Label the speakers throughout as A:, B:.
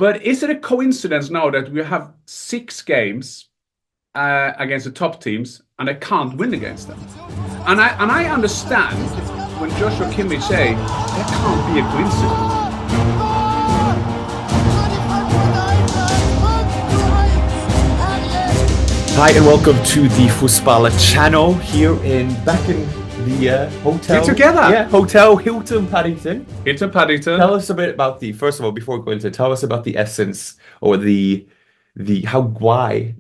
A: But is it a coincidence now that we have 6 games against the top teams and I can't win against them? And I understand when Joshua Kimmich say that can't be a coincidence.
B: Hi and welcome to the Fussball Channel here back in the hotel.
A: We're together.
B: Yeah, Hotel Hilton Paddington.
A: Hilton Paddington.
B: Tell us a bit about first of all, before we go into it, tell us about the essence or why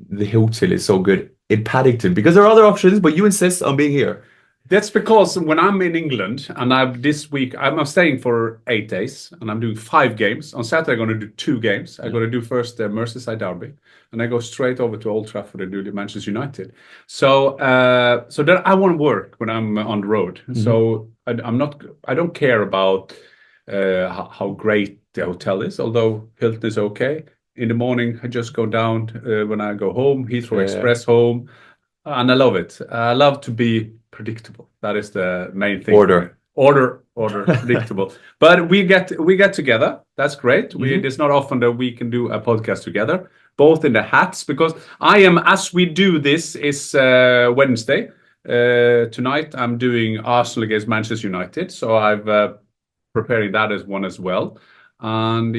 B: the Hilton is so good in Paddington, because there are other options, but you insist on being here.
A: That's because when I'm in England and this week I'm staying for 8 days and I'm doing 5 games. On Saturday I'm going to do 2 games. I'm going to do first the Merseyside derby and I go straight over to Old Trafford and do the Manchester United. So that I want to work when I'm on the road. Mm-hmm. So I don't care about how great the hotel is, although Hilton is okay. In the morning I just go down when I go home, Heathrow Express home, and I love it. I love to be predictable. That is the main thing. Order, predictable. But we get together. That's great. Mm-hmm. It's not often that we can do a podcast together, both in the hats, because I am, as we do this, is Wednesday. Tonight I'm doing Arsenal against Manchester United, so I've preparing that as one as well. And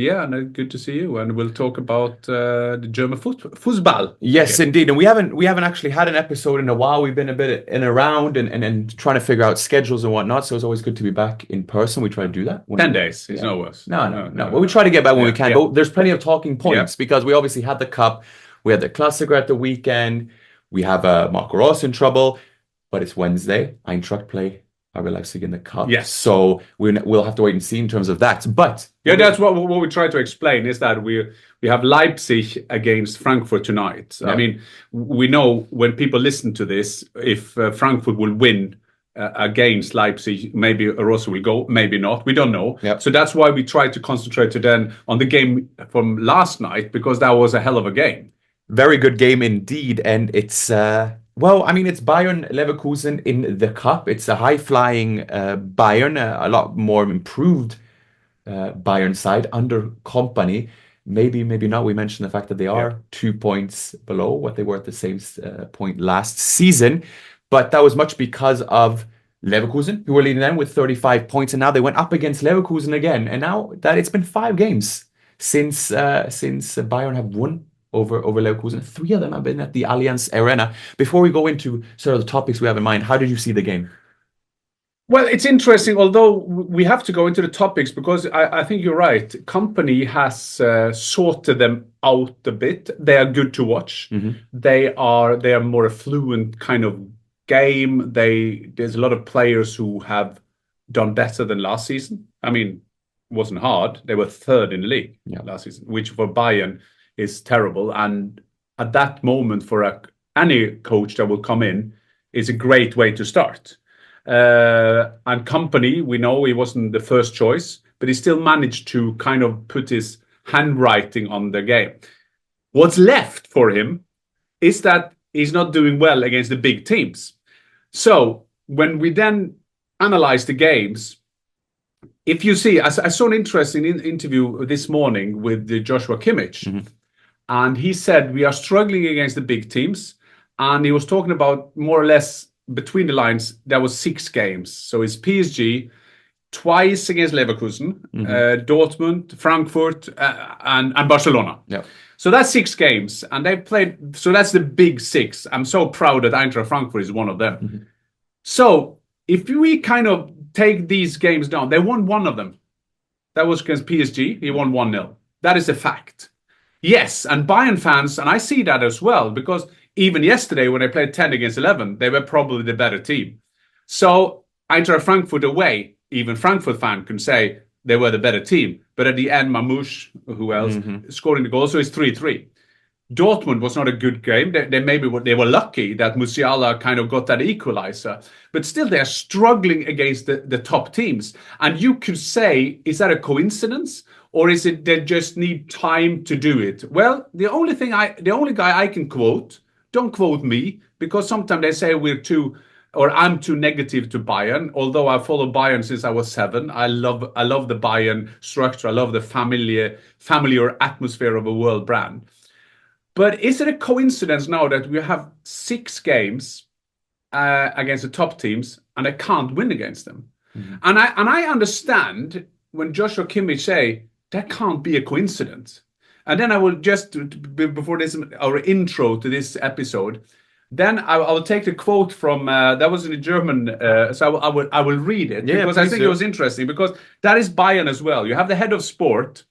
A: good to see you. And we'll talk about the German football.
B: Yes, indeed. And we haven't actually had an episode in a while. We've been a bit in around and trying to figure out schedules and whatnot. So it's always good to be back in person. We try to do that.
A: 10 days. It's no worse.
B: No. Well, we try to get back when we can. But there's plenty of talking points because we obviously had the Cup. We had the Klassiker at the weekend. We have Marco Rose in trouble. But it's Wednesday. Eintracht play RB Leipzig in the Cup.
A: Yes.
B: So we'll have to wait and see in terms of that. But
A: that's what we try to explain is that we have Leipzig against Frankfurt tonight. Yeah. I mean, we know when people listen to this, if Frankfurt will win against Leipzig, maybe Rose will go, maybe not. We don't know.
B: Yep.
A: So that's why we try to concentrate then on the game from last night, because that was a hell of a game.
B: Very good game indeed. And it's... it's Bayern Leverkusen in the Cup. It's a high-flying Bayern, a lot more improved Bayern side under Kompany. Maybe not. We mentioned the fact that they are 2 points below what they were at the same point last season. But that was much because of Leverkusen, who were leading them with 35 points. And now they went up against Leverkusen again. And now that it's been 5 games since Bayern have won over Leverkusen. 3 of them have been at the Allianz Arena. Before we go into sort of the topics we have in mind, how did you see the game?
A: Well, it's interesting, although we have to go into the topics because I think you're right. Kompany has sorted them out a bit. They are good to watch. Mm-hmm. They are more a fluent kind of game. There's a lot of players who have done better than last season. I mean, it wasn't hard. They were 3rd in the league last season, which for Bayern is terrible. And at that moment for any coach that will come in is a great way to start. And Kompany, we know he wasn't the first choice, but he still managed to kind of put his handwriting on the game. What's left for him is that he's not doing well against the big teams. So when we then analyze the games, if you see, I saw an interesting interview this morning with Joshua Kimmich. Mm-hmm. And he said, we are struggling against the big teams. And he was talking about more or less between the lines, there was 6 games. So it's PSG, twice against Leverkusen, Dortmund, Frankfurt, and Barcelona.
B: Yeah.
A: So that's 6 games. And they've played, so that's the big 6. I'm so proud that Eintracht Frankfurt is one of them. Mm-hmm. So if we kind of take these games down, they won 1 of them. That was against PSG. He won 1-0. That is a fact. Yes, and Bayern fans, and I see that as well, because even yesterday when they played 10 against 11, they were probably the better team. So Eintracht Frankfurt away, even Frankfurt fan can say they were the better team. But at the end, Mamouche, who else, scoring the goal, so it's 3-3. Dortmund was not a good game. They were lucky that Musiala kind of got that equalizer. But still, they're struggling against the top teams. And you could say, is that a coincidence? Or is it they just need time to do it? Well, the only guy I can quote, don't quote me, because sometimes they say we're too or I'm too negative to Bayern, although I follow Bayern since I was 7. I love the Bayern structure. I love the familiar atmosphere of a world brand. But is it a coincidence now that we have 6 games against the top teams and I can't win against them? And I understand when Joshua Kimmich say that can't be a coincidence. And then I will just, before this, our intro to this episode, then I will take the quote from that was in German, so I will read it, because I think it was interesting, because that is Bayern as well. You have the head of sport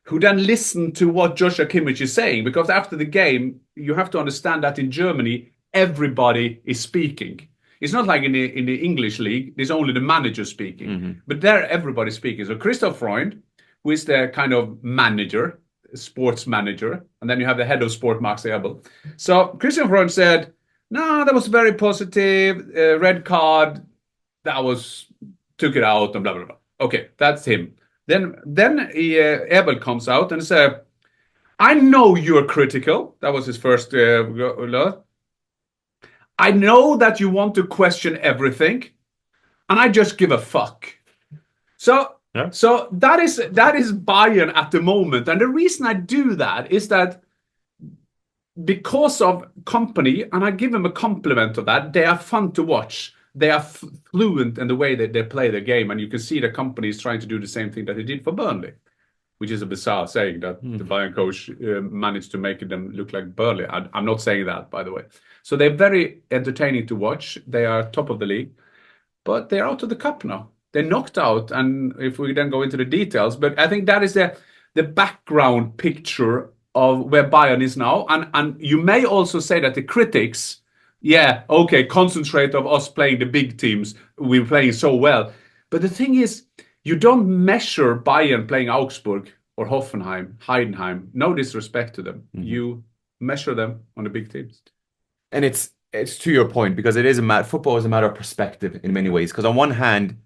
A: who then listen to what Joshua Kimmich is saying, because after the game you have to understand that in Germany everybody is speaking. It's not like in the English league, there's only the manager speaking, but there everybody's speaking. So Christoph Freund, who is the kind of manager, sports manager, and then you have the head of sport, Max Ebel. So Christian Freund said, no, that was very positive, red card, took it out, and blah, blah, blah. Okay, that's him. Then Ebel comes out and says, I know you're critical. That was his first I know that you want to question everything, and I just give a fuck. So that is Bayern at the moment. And the reason I do that is that because of Kompany, and I give them a compliment of that, they are fun to watch. They are fluent in the way that they play the game. And you can see the Kompany is trying to do the same thing that they did for Burnley, which is a bizarre saying that the Bayern coach managed to make them look like Burnley. I'm not saying that, by the way. So they're very entertaining to watch. They are top of the league, but they're out of the cup now. They're knocked out, and if we then go into the details, but I think that is the background picture of where Bayern is now. And you may also say that the critics, concentrate of us playing the big teams, we're playing so well. But the thing is, you don't measure Bayern playing Augsburg or Hoffenheim, Heidenheim. No disrespect to them. You measure them on the big teams.
B: And it's to your point, because it is football is a matter of perspective in many ways. Because on one hand,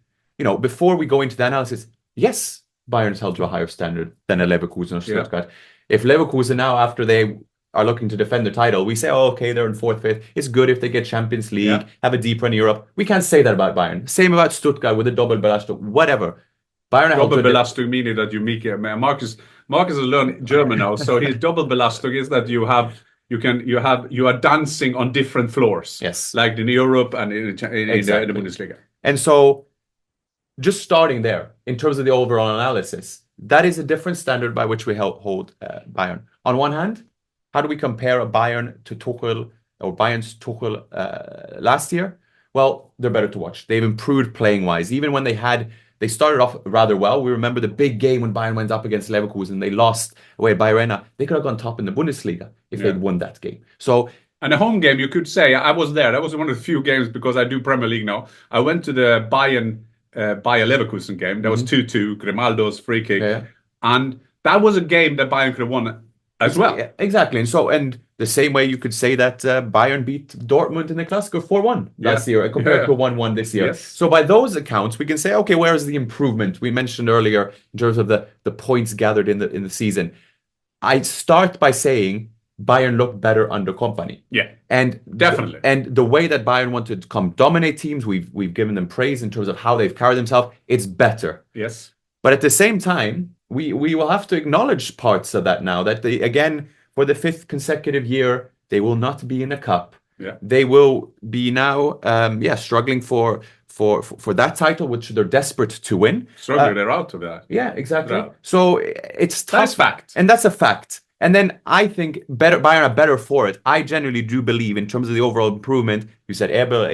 B: before we go into the analysis, yes, Bayern is held to a higher standard than a Leverkusen or Stuttgart. If Leverkusen now, after they are looking to defend the title, we say, they're in 4th, 5th. It's good if they get Champions League, have a deep run in Europe. We can't say that about Bayern. Same about Stuttgart with a double Belastung, whatever. Bayern
A: double Belastung meaning that you make it. Marcus has learned German now, so his double Belastung is that you are dancing on different floors.
B: Yes,
A: like in Europe and in the Bundesliga.
B: And so, just starting there, in terms of the overall analysis, that is a different standard by which we hold Bayern. On one hand, how do we compare a Bayern to Tuchel, or Bayern's Tuchel last year? Well, they're better to watch. They've improved playing-wise. Even when they started off rather well. We remember the big game when Bayern went up against Leverkusen. They lost away at Bayern. They could have gone top in the Bundesliga if they'd won that game. So,
A: and a home game, you could say, I was there. That was one of the few games, because I do Premier League now. I went to the Bayer Leverkusen game. That was 2-2, Grimaldo's free kick. And that was a game that Bayern could have won as well.
B: Yeah, exactly. And the same way you could say that Bayern beat Dortmund in the Clasico 4-1 last year compared to 1-1 this year.
A: Yes.
B: So by those accounts, we can say, okay, where is the improvement? We mentioned earlier in terms of the points gathered in the season. I start by saying Bayern looked better under Kompany.
A: Yeah,
B: and
A: definitely.
B: And the way that Bayern wanted to come dominate teams, we've given them praise in terms of how they've carried themselves. It's better.
A: Yes.
B: But at the same time, we will have to acknowledge parts of that now, that they, again, for the 5th consecutive year, they will not be in a cup.
A: Yeah.
B: They will be now, struggling for that title, which they're desperate to win.
A: They're out of that.
B: Yeah, exactly. Yeah. So it's tough.
A: That's fact.
B: And that's a fact. And then I think Bayern are better for it. I genuinely do believe, in terms of the overall improvement, you said Ebel,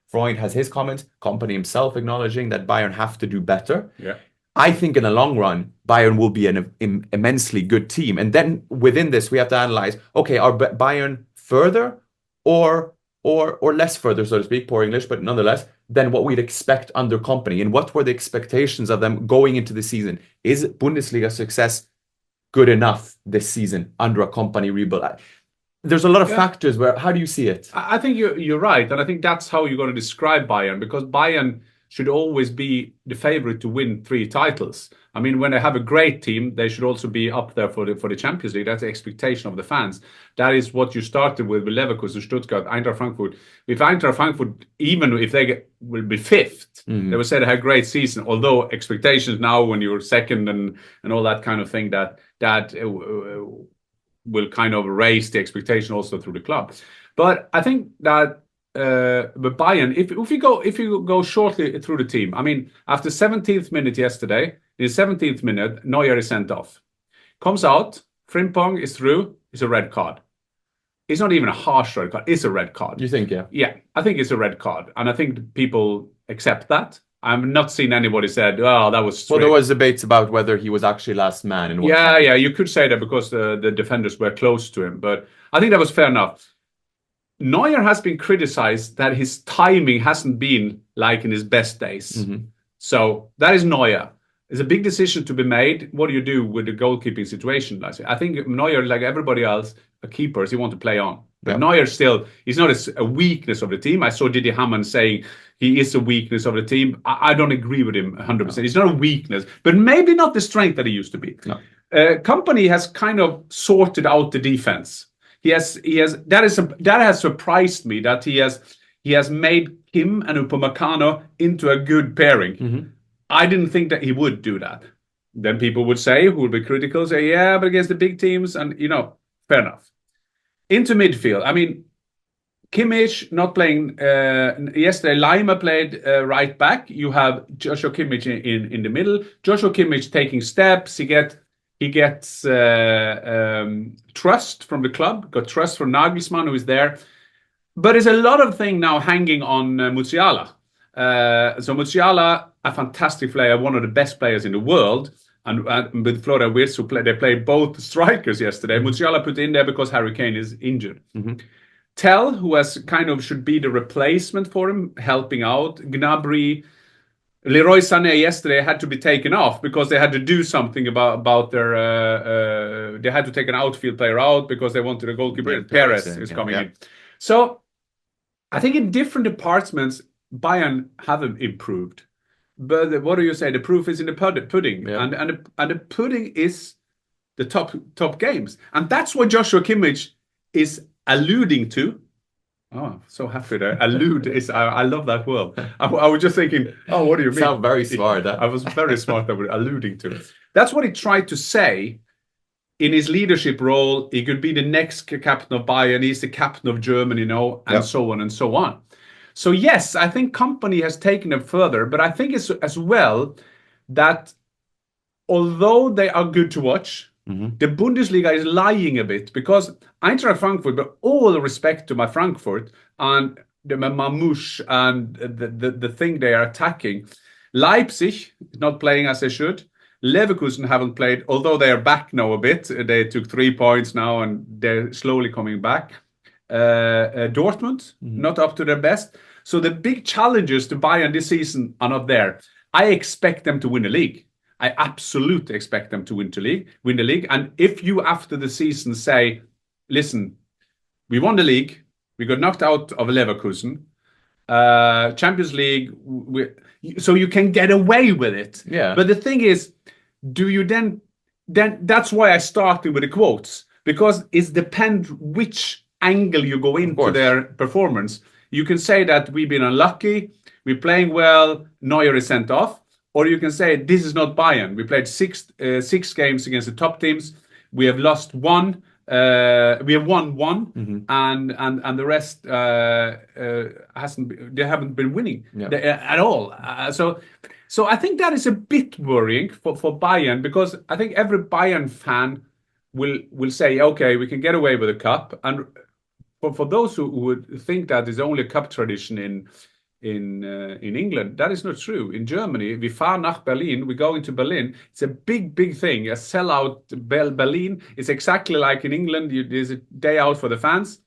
B: Freund has his comments, Kompany himself acknowledging that Bayern have to do better.
A: Yeah.
B: I think in the long run, Bayern will be an immensely good team. And then within this, we have to analyze, okay, are Bayern further or less further, so to speak, poor English, but nonetheless, than what we'd expect under Kompany? And what were the expectations of them going into the season? Is Bundesliga success good enough this season under a Kompany rebuild? There's a lot of factors how do you see it?
A: I think you're right. And I think that's how you're going to describe Bayern, because Bayern should always be the favorite to win 3 titles. I mean, when they have a great team, they should also be up there for the Champions League. That's the expectation of the fans. That is what you started with Leverkusen, Stuttgart, Eintracht Frankfurt. If Eintracht Frankfurt, even if they will be 5th, they will say they had a great season. Although expectations now, when you're second and all that kind of thing, that will kind of raise the expectation also through the club. But I think that but Bayern, if you go shortly through the team, I mean, after 17th minute yesterday, in the 17th minute, Neuer is sent off. Comes out, Frimpong is through, it's a red card. It's not even a harsh red card, it's a red card.
B: You think, yeah?
A: Yeah, I think it's a red card. And I think people accept that. I've not seen anybody said, oh, that was strict.
B: Well, there was debates about whether he was actually last man. And
A: yeah, you could say that because the defenders were close to him. But I think that was fair enough. Neuer has been criticized that his timing hasn't been like in his best days. So that is Neuer. It's a big decision to be made. What do you do with the goalkeeping situation? I think Neuer, like everybody else, keepers, he wants to play on. But Neuer still, he's not a weakness of the team. I saw Didier Hamann saying he is a weakness of the team. I don't agree with him 100%. No. He's not a weakness, but maybe not the strength that he used to be.
B: No.
A: Kompany has kind of sorted out the defense. That has surprised me that he has made Kim and Upamecano into a good pairing. I didn't think that he would do that. Then people would say, who would be critical, say, yeah, but against the big teams, and fair enough. Into midfield, I mean, Kimmich not playing yesterday. Lima played right back. You have Joshua Kimmich in the middle. Joshua Kimmich taking steps. He gets trust from the club. Got trust from Nagelsmann, who is there. But there's a lot of thing now hanging on Musiala. So Musiala, a fantastic player, one of the best players in the world. And with Flora Wirtz, they played both strikers yesterday. Musiala put in there because Harry Kane is injured. Tell, who has should be the replacement for him, helping out. Gnabry, Leroy Sané yesterday had to be taken off because they had to do something about their. They had to take an outfield player out because they wanted a goalkeeper. Perez is coming in. So I think in different departments, Bayern haven't improved. But what do you say? The proof is in the pudding, and the pudding is the top games, and that's what Joshua Kimmich is alluding to. Oh, so happy there. Allude is I love that word. I was just thinking, oh, what do you mean?
B: Sound very smart.
A: I was very smart that we're alluding to. That's what he tried to say in his leadership role. He could be the next captain of Bayern. He's the captain of Germany, and so on and so on. So yes, I think Kompany has taken them further, but I think it's as well that although they are good to watch, the Bundesliga is lying a bit because Eintracht Frankfurt, with all the respect to my Frankfurt and the Mamouche and the thing they are attacking, Leipzig not playing as they should. Leverkusen haven't played, although they are back now a bit. They took 3 points now and they're slowly coming back. Dortmund, not up to their best. So the big challenges to Bayern this season are not there. I expect them to win the league. I absolutely expect them to win the league. And if you, after the season, say, listen, we won the league, we got knocked out of Leverkusen, Champions League, so you can get away with it.
B: Yeah.
A: But the thing is, do you then that's why I started with the quotes, because it depends which angle you go into their performance. You can say that we've been unlucky, we're playing well, Neuer is sent off, or you can say this is not Bayern. We played six games against the top teams. We have lost one. We have won one, and the rest hasn't. They haven't been winning at all. So I think that is a bit worrying for Bayern, because I think every Bayern fan will say, okay, we can get away with a cup. And for those who would think that is only a cup tradition in England, that is not true. In Germany, we fahr nach Berlin, we go into Berlin. It's a big thing, a sellout Berlin. It's exactly like in England. There's a day out for the fans.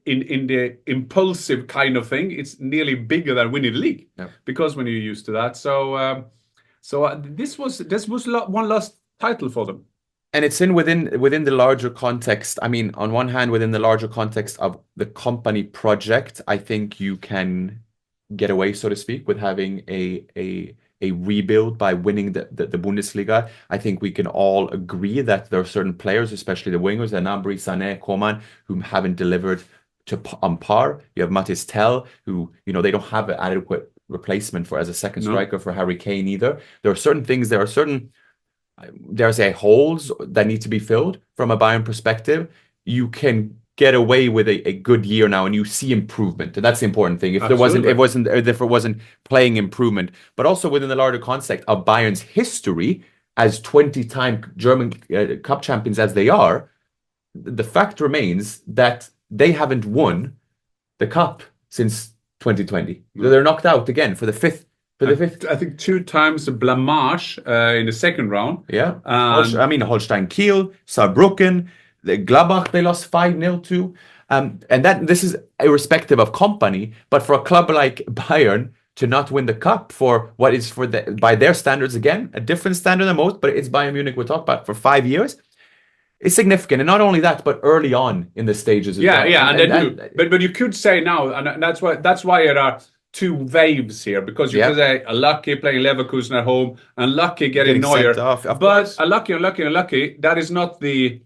A: In the impulsive kind of thing, it's nearly bigger than winning the league, because when you're used to that. So this was one last title for them.
B: And it's within the larger context. I mean, on one hand, within the larger context of the Kompany project, I think you can get away, so to speak, with having a rebuild by winning the Bundesliga. I think we can all agree that there are certain players, especially the wingers, Gnabry, Sané, Coman, who haven't delivered on par. You have Mathis Tel, who, they don't have an adequate replacement for as a second striker for Harry Kane either. There are certain things, there's holes that need to be filled from a Bayern perspective. You can get away with a good year now, and you see improvement, and that's the important thing. If it wasn't playing improvement, but also within the larger context of Bayern's history as 20-time German Cup champions as they are, the fact remains that they haven't won the cup since 2020. So they're knocked out again for the fifth.
A: I think 2 times the blamage in the second round.
B: Yeah, Holstein Kiel, Saarbrücken. The Gladbach they lost 5-0 to, and this is irrespective of Kompany. But for a club like Bayern to not win the cup for what is by their standards, again a different standard than most, but it's Bayern Munich we're talking about, for 5 years, is significant. And not only that, but early on in the stages as well.
A: But you could say now, and that's why there are 2 waves here, because you could say unlucky playing Leverkusen at home, unlucky getting Neuer, but unlucky. That is not the.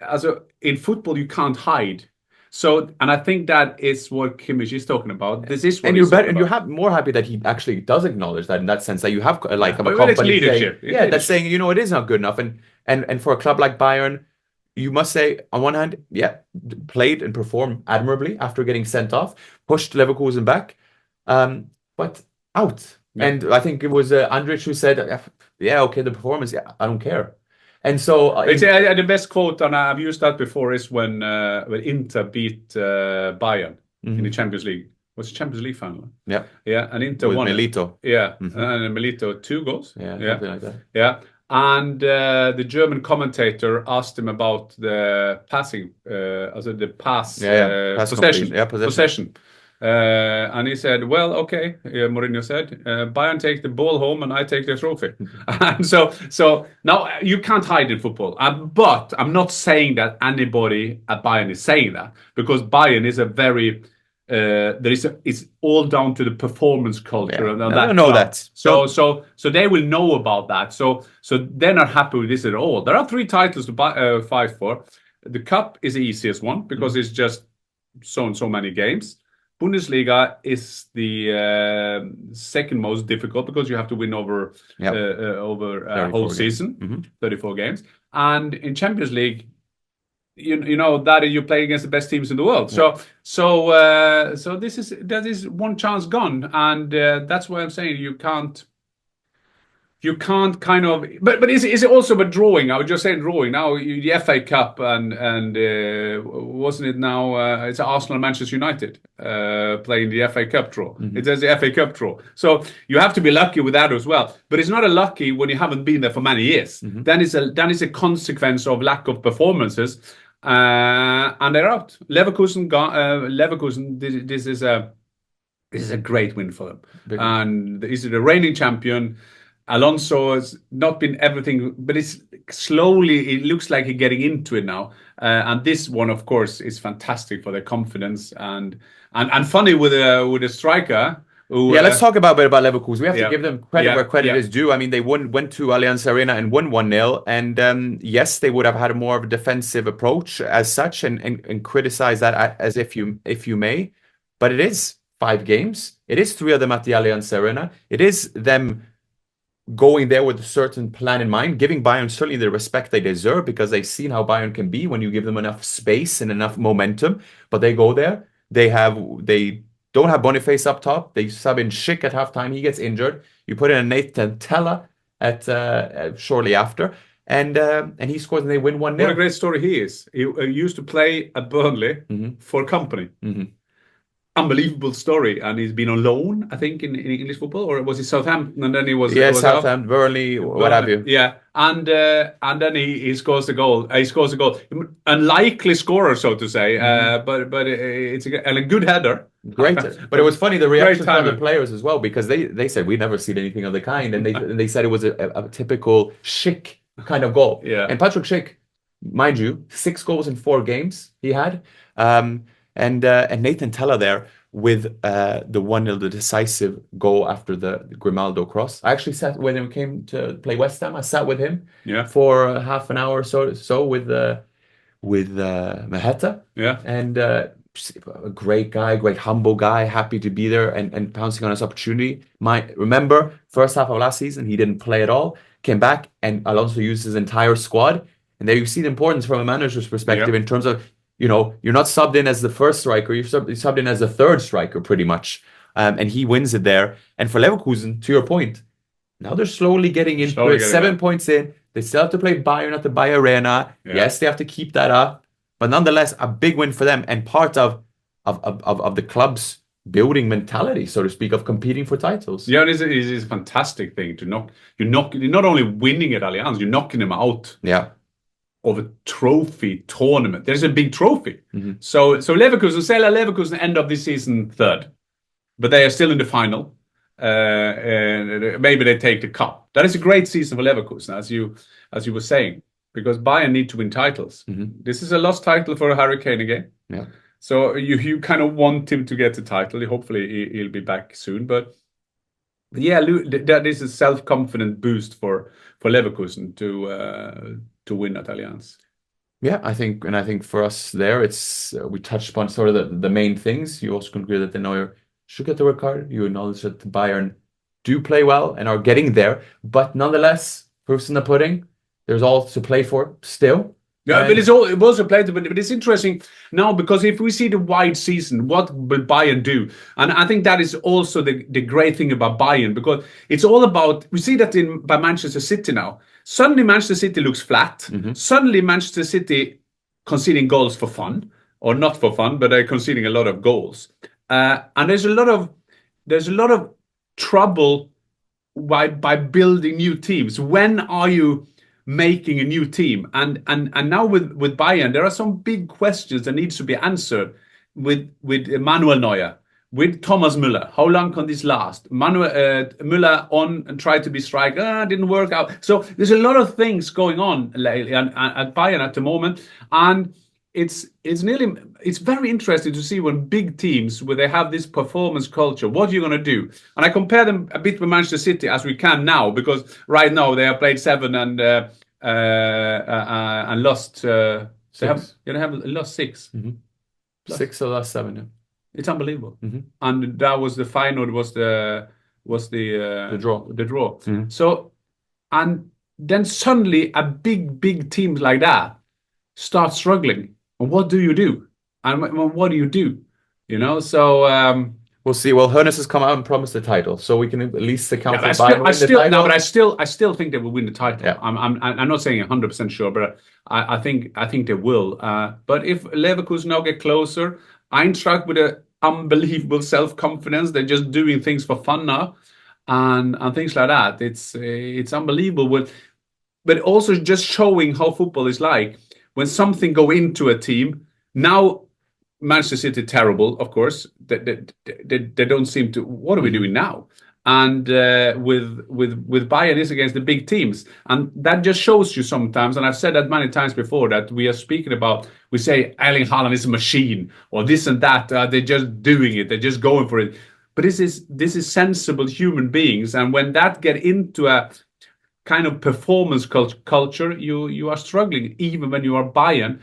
A: Also, in football, you can't hide. So, and I think that is what Kimmich is talking about. This is what
B: and you're more happy that he actually does acknowge that, in that sense, that you have a Kompany
A: leadership.
B: That's saying, it is not good enough. And for a club like Bayern, you must say, on one hand, played and performed admirably after getting sent off, pushed Leverkusen back, but out. Yeah. And I think it was Andrich who said, okay, the performance, I don't care. And so
A: the best quote, and I've used that before, is when Inter beat Bayern in the Champions League. Was it Champions League final?
B: Yeah.
A: Yeah, and Inter
B: with
A: won
B: Milito.
A: Yeah, and Milito 2 goals.
B: Yeah, something like that.
A: Yeah, and the German commentator asked him about the passing, the pass, possession. And he said, well, okay, Mourinho said, Bayern take the ball home and I take the trophy. And so now you can't hide in football. But I'm not saying that anybody at Bayern is saying that, because Bayern is a very, it's all down to the performance culture.
B: Yeah. And I know that.
A: So they will know about that. So they're not happy with this at all. There are 3 titles to fight for. The cup is the easiest one because it's just so many games. Bundesliga is the second most difficult because you have to win over a whole season, 34 games. And in Champions League, you know that you play against the best teams in the world. So that is one chance gone, and that's why I'm saying you can't kind of. But is it also a drawing? I was just saying drawing. Now the FA Cup and wasn't it now? It's Arsenal and Manchester United playing the FA Cup draw. It says the FA Cup draw. So you have to be lucky with that as well. But it's not a lucky when you haven't been there for many years. Then it's a consequence of lack of performances, and they're out. Leverkusen. This is a great win for them, and this is the reigning champion. Alonso has not been everything, but it looks like he's getting into it now. And this one, of course, is fantastic for their confidence and funny with a striker.
B: Let's talk a bit about Leverkusen. We have to give them credit where credit is due. I mean, they went to Allianz Arena and won 1-0. And yes, they would have had more of a defensive approach as such, and criticize that as if you may. But it is 5 games. It is 3 of them at the Allianz Arena. It is them going there with a certain plan in mind, giving Bayern certainly the respect they deserve, because they've seen how Bayern can be when you give them enough space and enough momentum. But they go there. They don't have Boniface up top. They sub in Schick at halftime. He gets injured. You put in a Nathan Teller at shortly after, and he scores and they win 1-0.
A: What a great story he is. He used to play at Burnley for Kompany. Unbelievable story, and he's been on loan, I think, in English football, or was he Southampton, and then he was
B: Southampton, Burnley, what have you.
A: Yeah, and then he scores the goal. He scores a goal, unlikely scorer, so to say, but it's a good header.
B: Great, but it was funny the reaction from the players as well, because they said we'd never seen anything of the kind, and they said it was a typical Schick kind of goal.
A: Yeah,
B: and Patrick Schick, mind you, 6 goals in 4 games he had. And Nathan Teller there with the 1-0, the decisive goal after the Grimaldo cross. I actually sat when he came to play West Ham. I sat with him for half an hour or so with Maheta.
A: Yeah.
B: And a great guy, great humble guy, happy to be there and pouncing on his opportunity. Remember, first half of last season, he didn't play at all, came back, and Alonso used his entire squad. And there you see the importance from a manager's perspective in terms of, you're not subbed in as the first striker, you're subbed in as the third striker, pretty much. And he wins it there. And for Leverkusen, to your point, now they're slowly getting into it. 7 points in. They still have to play Bayern at the Bayern Arena. Yeah. Yes, they have to keep that up. But nonetheless, a big win for them and part of the club's building mentality, so to speak, of competing for titles.
A: Yeah, it is a fantastic thing to you're not only winning at Allianz, you're knocking them out.
B: Yeah.
A: Of a trophy tournament. There's a big trophy. So Leverkusen end of this season third, but they are still in the final. And maybe they take the cup. That is a great season for Leverkusen, as you were saying, because Bayern need to win titles. This is a lost title for Harry Kane again.
B: Yeah.
A: So you kind of want him to get the title. Hopefully he'll be back soon. But yeah, that is a self-confident boost for Leverkusen to win at Allianz.
B: Yeah, I think for us there, it's we touched upon sort of the main things. You also can agree that the Neuer should get the red card. You acknowledge that Bayern do play well and are getting there, but nonetheless, proof's in the pudding. There's all to play for still.
A: Yeah, but it was a play, but it's interesting now because if we see the wide season, what will Bayern do? And I think that is also the great thing about Bayern, because it's all about, we see that by Manchester City now. Suddenly Manchester City looks flat. Suddenly Manchester City conceding goals for fun, or not for fun, but they're conceding a lot of goals. And there's a lot of trouble by building new teams. When are you making a new team? And now with Bayern, there are some big questions that needs to be answered with Manuel Neuer, with Thomas Müller. How long can this last? Müller on and tried to be striker, didn't work out. So there's a lot of things going on lately at Bayern at the moment, and it's very interesting to see when big teams, where they have this performance culture, what are you going to do? And I compare them a bit with Manchester City as we can now, because right now they have played 7 and lost 6. They have lost 6.
B: 6 of the last 7. Yeah.
A: It's unbelievable. And that was the final. Was the
B: draw.
A: The draw. So, and then suddenly a big team like that starts struggling. And what do you do? And what do you do? So
B: we'll see. Well, Hoeneß has come out and promised the title, so we can at least account for
A: Bayern winning the title. No, but I still think they will win the title. Yeah. I'm not saying 100% sure, but I think they will. But if Leverkusen now get closer, Eintracht with an unbelievable self-confidence, they're just doing things for fun now, and things like that. It's unbelievable. But also just showing how football is like. When something go into a team, now Manchester City terrible, of course. They don't seem to. What are we doing now? And with Bayern is against the big teams, and that just shows you sometimes. And I've said that many times before, that we are speaking about. We say Erling Haaland is a machine, or this and that. They're just doing it. They're just going for it. But this is sensible human beings, and when that get into a kind of performance culture, you are struggling, even when you are Bayern.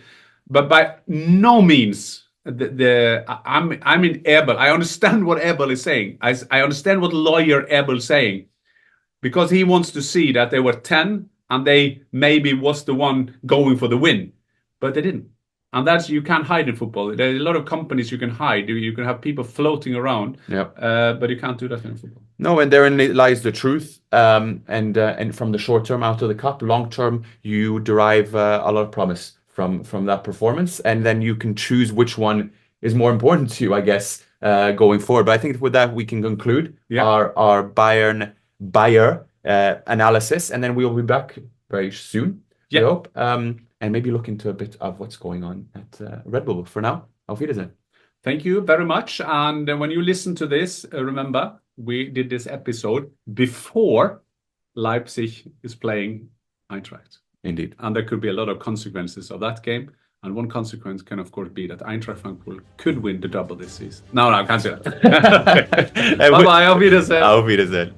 A: But by no means I'm in Ebel. I understand what Ebel is saying. I understand what lawyer Ebel is saying, because he wants to see that they were 10 and they maybe was the one going for the win, but they didn't. And that's, you can't hide in football. There's a lot of companies you can hide. You can have people floating around, but you can't do that in football.
B: No, and therein lies the truth. And from the short term out of the cup, long term, you derive a lot of promise from that performance, and then you can choose which one is more important to you, I guess, going forward. But I think with that we can conclude our Bayern analysis, and then we'll be back very soon. I hope. And maybe look into a bit of what's going on at Red Bull. For now, auf Wiedersehen.
A: Thank you very much. And when you listen to this, remember, we did this episode before Leipzig is playing Eintracht.
B: Indeed.
A: And there could be a lot of consequences of that game. And one consequence can, of course, be that Eintracht Frankfurt could win the double this season. No, I can't say that. Bye-bye, auf Wiedersehen.
B: Auf Wiedersehen.